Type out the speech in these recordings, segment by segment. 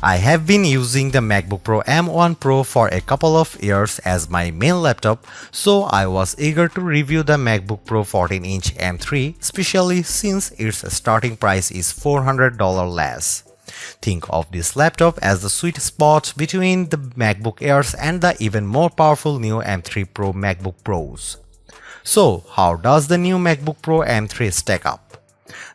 I have been using the MacBook Pro M1 Pro for a couple of years as my main laptop, so I was eager to review the MacBook Pro 14-inch M3, especially since its starting price is $400 less. Think of this laptop as the sweet spot between the MacBook Airs and the even more powerful new M3 Pro MacBook Pros. So, how does the new MacBook Pro M3 stack up?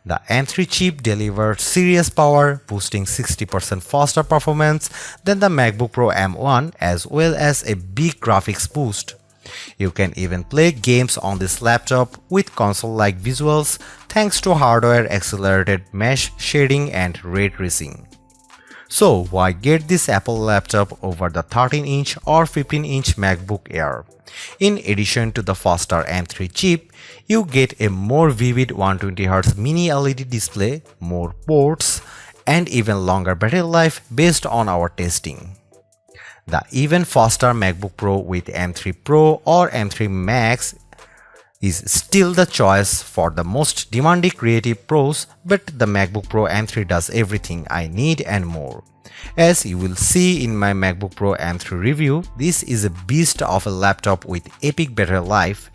The M3 chip delivers serious power, boosting 60% faster performance than the MacBook Pro M1 as well as a big graphics boost. You can even play games on this laptop with console-like visuals thanks to hardware-accelerated mesh shading and ray tracing. So why get this Apple laptop over the 13-inch or 15-inch MacBook Air? In addition to the faster M3 chip, you get a more vivid 120Hz mini LED display, more ports, and even longer battery life based on our testing. The even faster MacBook Pro with M3 Pro or M3 Max is still the choice for the most demanding creative pros, but the MacBook Pro M3 does everything I need and more. As you will see in my MacBook Pro M3 review, this is a beast of a laptop with epic battery life,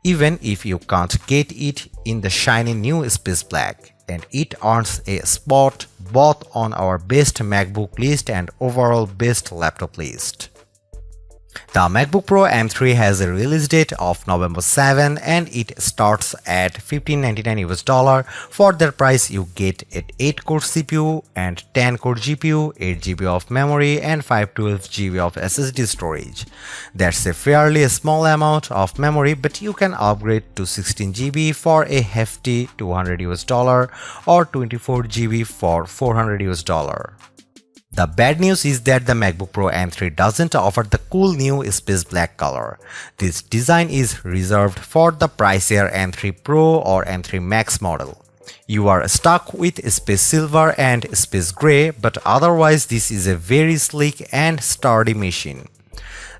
even if you can't get it in the shiny new Space Black, and it earns a spot both on our best MacBook list and overall best laptop list. The MacBook Pro M3 has a release date of November 7 and it starts at $1,599 US. For that price you get an 8-core CPU and 10-core GPU, 8GB of memory and 512GB of SSD storage. That's a fairly small amount of memory, but you can upgrade to 16GB for a hefty $200 US or 24GB for $400 US. The bad news is that the MacBook Pro M3 doesn't offer the cool new Space Black color. This design is reserved for the pricier M3 Pro or M3 Max model. You are stuck with Space Silver and Space Gray, but otherwise this is a very sleek and sturdy machine.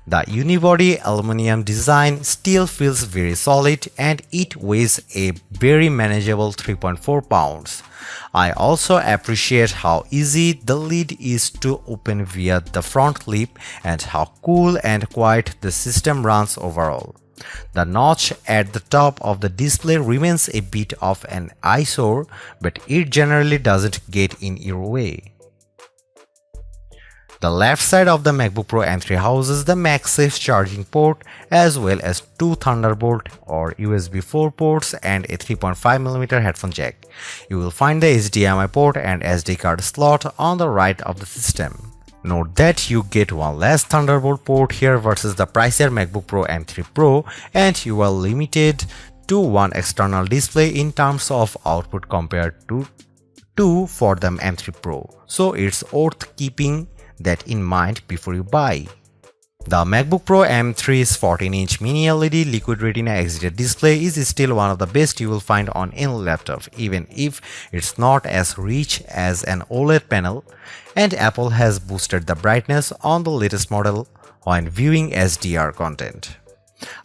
The unibody aluminum design still feels very solid and it weighs a very manageable 3.4 pounds. I also appreciate how easy the lid is to open via the front lip and how cool and quiet the system runs overall. The notch at the top of the display remains a bit of an eyesore, but it generally doesn't get in your way. The left side of the MacBook Pro M3 houses the MagSafe charging port as well as two Thunderbolt or USB 4 ports and a 3.5mm headphone jack. You will find the HDMI port and SD card slot on the right of the system. Note that you get one less Thunderbolt port here versus the pricier MacBook Pro M3 Pro, and you are limited to one external display in terms of output compared to two for the M3 Pro, so it's worth keeping that in mind before you buy. The MacBook Pro M3's 14-inch mini LED Liquid Retina XDR display is still one of the best you will find on any laptop, even if it's not as rich as an OLED panel, and Apple has boosted the brightness on the latest model when viewing HDR content.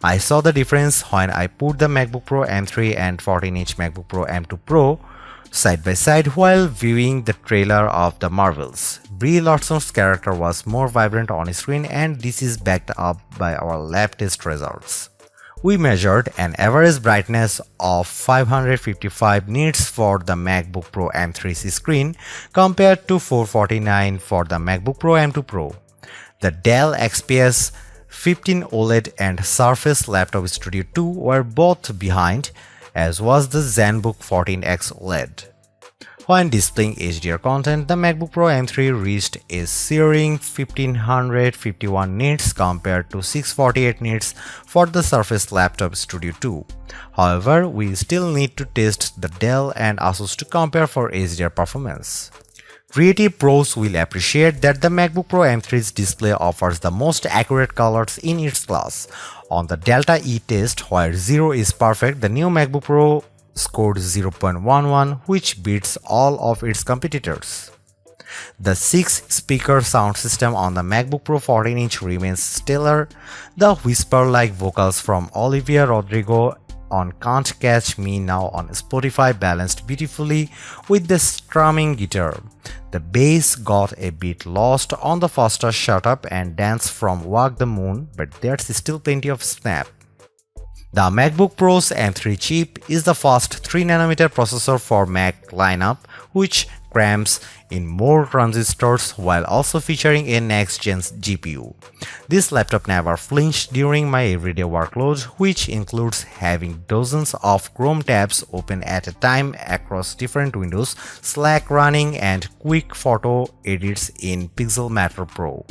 I saw the difference when I put the MacBook Pro M3 and 14-inch MacBook Pro M2 Pro side by side while viewing the trailer of The Marvels. Brie Larson's character was more vibrant on screen, and this is backed up by our lab test results. We measured an average brightness of 555 nits for the MacBook Pro M3's screen compared to 449 for the MacBook Pro M2 Pro. The Dell XPS 15 OLED and Surface Laptop Studio 2 were both behind, as was the ZenBook 14X OLED. When displaying HDR content, the MacBook Pro M3 reached a searing 1551 nits compared to 648 nits for the Surface Laptop Studio 2. However, we still need to test the Dell and Asus to compare for HDR performance. Creative pros will appreciate that the MacBook Pro M3's display offers the most accurate colors in its class. On the Delta E test, where 0 is perfect, the new MacBook Pro scored 0.11, which beats all of its competitors. The 6-speaker sound system on the MacBook Pro 14-inch remains stellar. The whisper-like vocals from Olivia Rodrigo on Can't Catch Me Now on Spotify balanced beautifully with the strumming guitar. The bass got a bit lost on the faster Shut Up and Dance from Walk the Moon, but there's still plenty of snap. The MacBook Pro's M3 chip is the fast 3nm processor for Mac lineup, which crams in more transistors while also featuring a next-gen GPU. This laptop never flinched during my everyday workload, which includes having dozens of Chrome tabs open at a time across different windows, Slack running, and quick photo edits in Pixelmator Pro.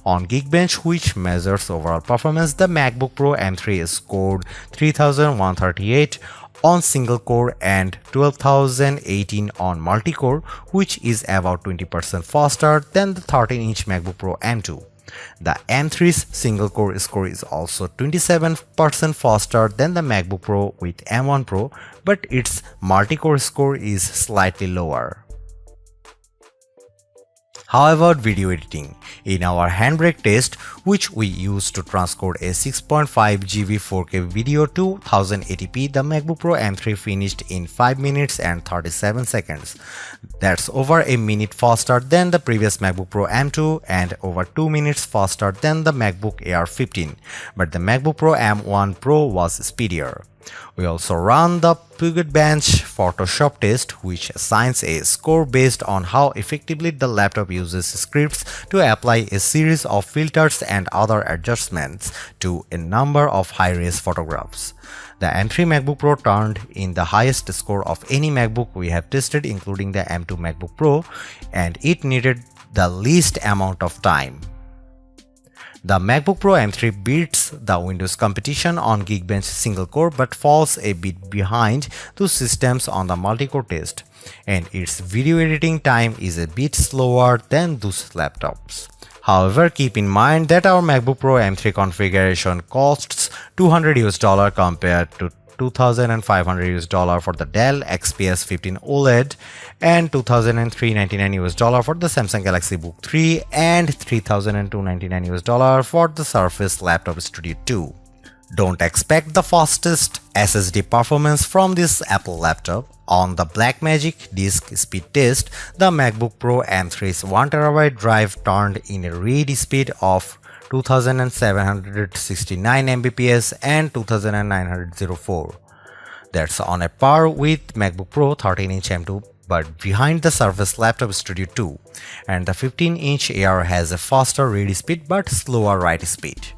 On Geekbench, which measures overall performance, the MacBook Pro M3 scored 3138 on single core and 12018 on multi-core, which is about 20% faster than the 13-inch MacBook Pro M2. The M3's single core score is also 27% faster than the MacBook Pro with M1 Pro, but its multi-core score is slightly lower. How about video editing? In our Handbrake test, which we used to transcode a 6.5 GB 4K video to 1080p, the MacBook Pro M3 finished in 5 minutes and 37 seconds. That's over a minute faster than the previous MacBook Pro M2 and over 2 minutes faster than the MacBook Air 15, but the MacBook Pro M1 Pro was speedier. We also run the Puget Bench Photoshop test, which assigns a score based on how effectively the laptop uses scripts to apply a series of filters and other adjustments to a number of high-res photographs. The M3 MacBook Pro turned in the highest score of any MacBook we have tested, including the M2 MacBook Pro, and it needed the least amount of time. The MacBook Pro M3 beats the Windows competition on Geekbench single core but falls a bit behind those systems on the multi-core test, and its video editing time is a bit slower than those laptops. However, keep in mind that our MacBook Pro M3 configuration costs $200 compared to $2,500 for the Dell XPS 15 OLED and $2,399 for the Samsung Galaxy Book 3 and $3,299 for the Surface Laptop Studio 2. Don't expect the fastest SSD performance from this Apple laptop. On the Blackmagic disk speed test, the MacBook Pro M3's 1TB drive turned in a read speed of 2769 Mbps and 2904. That's on a par with MacBook Pro 13-inch M2 but behind the Surface Laptop Studio 2, and the 15-inch Air has a faster read speed but slower write speed.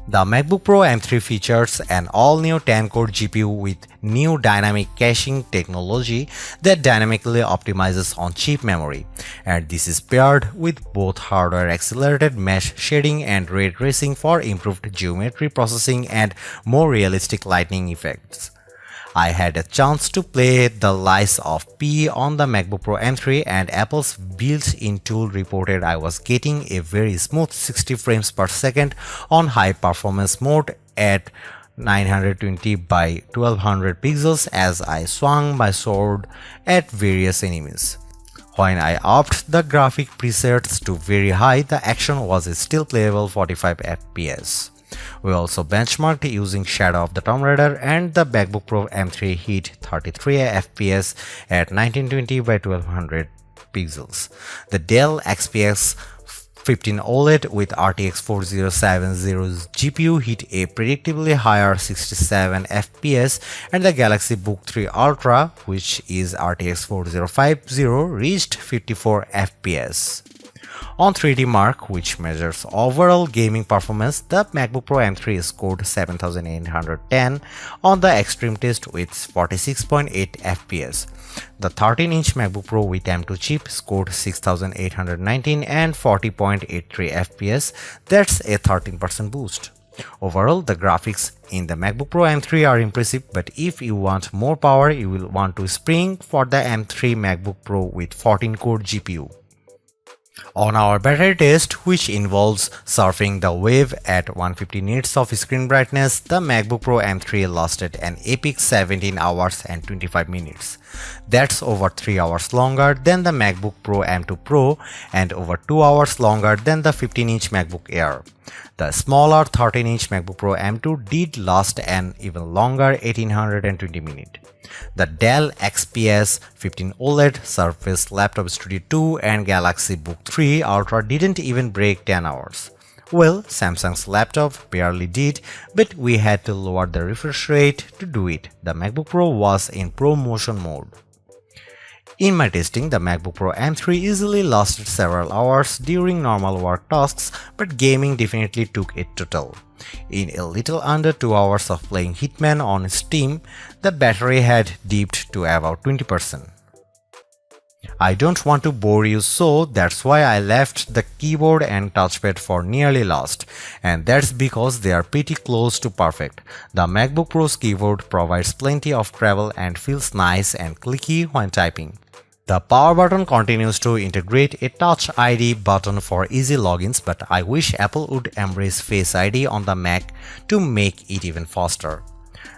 The MacBook Pro M3 features an all-new 10-core GPU with new dynamic caching technology that dynamically optimizes on chip memory, and this is paired with both hardware-accelerated mesh shading and ray tracing for improved geometry processing and more realistic lighting effects. I had a chance to play the Lies of P on the MacBook Pro M3, and Apple's built-in tool reported I was getting a very smooth 60 frames per second on high performance mode at 920 by 1200 pixels as I swung my sword at various enemies. When I upped the graphic presets to very high, the action was still playable 45 FPS. We also benchmarked using Shadow of the Tomb Raider, and the MacBook Pro M3 hit 33 FPS at 1920 by 1200 pixels. The Dell XPS 15 OLED with RTX 4070's GPU hit a predictably higher 67 FPS, and the Galaxy Book 3 Ultra, which is RTX 4050, reached 54 FPS. On 3D Mark, which measures overall gaming performance, the MacBook Pro M3 scored 7810 on the Extreme test with 46.8 FPS. The 13-inch MacBook Pro with M2 chip scored 6819 and 40.83 FPS. That's a 13% boost. Overall, the graphics in the MacBook Pro M3 are impressive, but if you want more power, you will want to spring for the M3 MacBook Pro with 14-core GPU. On our battery test, which involves surfing the wave at 150 nits of screen brightness, the MacBook Pro M3 lasted an epic 17 hours and 25 minutes. That's over 3 hours longer than the MacBook Pro M2 Pro and over 2 hours longer than the 15-inch MacBook Air. The smaller 13-inch MacBook Pro M2 did last an even longer 1820 minutes. The Dell XPS 15 OLED, Surface Laptop Studio 2 and Galaxy Book 3 Ultra didn't even break 10 hours. Well, Samsung's laptop barely did, but we had to lower the refresh rate to do it. The MacBook Pro was in ProMotion mode. In my testing, the MacBook Pro M3 easily lasted several hours during normal work tasks, but gaming definitely took a toll. In a little under 2 hours of playing Hitman on Steam, the battery had dipped to about 20%. I don't want to bore you, so that's why I left the keyboard and touchpad for nearly last, and that's because they are pretty close to perfect. The MacBook Pro's keyboard provides plenty of travel and feels nice and clicky when typing. The power button continues to integrate a Touch ID button for easy logins, but I wish Apple would embrace Face ID on the Mac to make it even faster.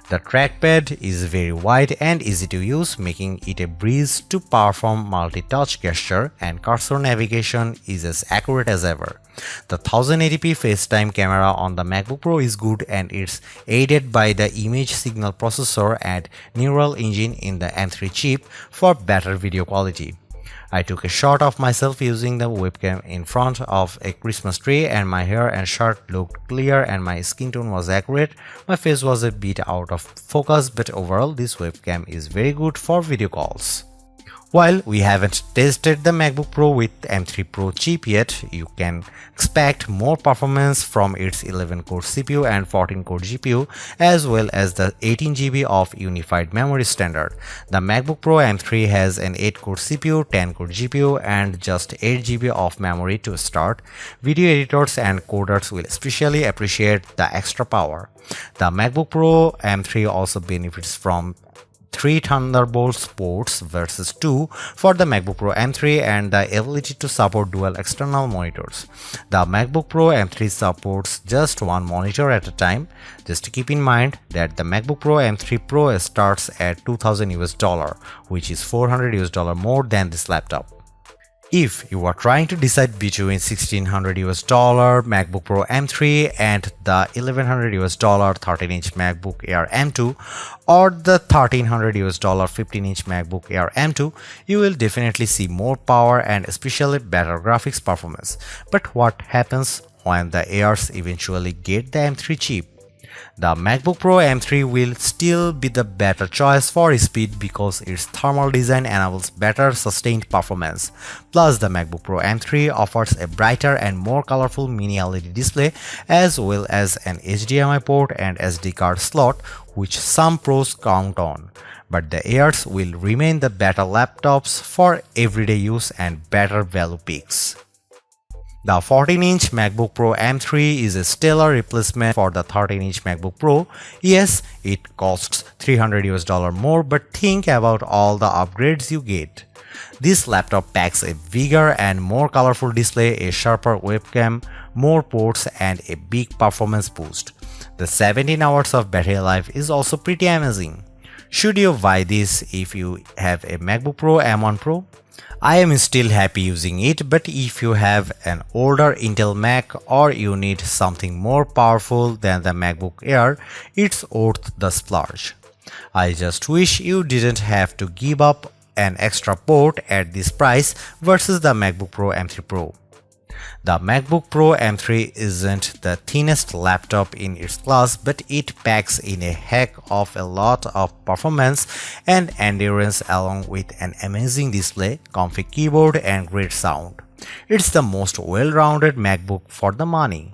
The trackpad is very wide and easy to use, making it a breeze to perform multi-touch gesture, and cursor navigation is as accurate as ever. The 1080p FaceTime camera on the MacBook Pro is good, and it's aided by the image signal processor and neural engine in the M3 chip for better video quality. I took a shot of myself using the webcam in front of a Christmas tree, and my hair and shirt looked clear and my skin tone was accurate. My face was a bit out of focus, but overall this webcam is very good for video calls. While we haven't tested the MacBook Pro with M3 Pro chip yet, you can expect more performance from its 11-core CPU and 14-core GPU, as well as the 18GB of unified memory standard. The MacBook Pro M3 has an 8-core CPU, 10-core GPU, and just 8GB of memory to start. Video editors and coders will especially appreciate the extra power. The MacBook Pro M3 also benefits from 3 Thunderbolt ports versus 2 for the MacBook Pro M3 and the ability to support dual external monitors. The MacBook Pro M3 supports just one monitor at a time. Just keep in mind that the MacBook Pro M3 Pro starts at $2,000 which is $400 more than this laptop. If you are trying to decide between $1,600 MacBook Pro M3 and the $1,100 13-inch MacBook Air M2 or the $1,300 15-inch MacBook Air M2, you will definitely see more power and especially better graphics performance. But what happens when the Airs eventually get the M3 chip? The MacBook Pro M3 will still be the better choice for speed because its thermal design enables better sustained performance. Plus, the MacBook Pro M3 offers a brighter and more colorful mini LED display as well as an HDMI port and SD card slot, which some pros count on. But the Airs will remain the better laptops for everyday use and better value picks. The 14-inch MacBook Pro M3 is a stellar replacement for the 13-inch MacBook Pro. Yes, it costs $300 more, but think about all the upgrades you get. This laptop packs a bigger and more colorful display, a sharper webcam, more ports, and a big performance boost. The 17 hours of battery life is also pretty amazing. Should you buy this if you have a MacBook Pro M1 Pro? I am still happy using it, but if you have an older Intel Mac or you need something more powerful than the MacBook Air, it's worth the splurge. I just wish you didn't have to give up an extra port at this price versus the MacBook Pro M3 Pro. The MacBook Pro M3 isn't the thinnest laptop in its class, but it packs in a heck of a lot of performance and endurance along with an amazing display, comfy keyboard, and great sound. It's the most well-rounded MacBook for the money.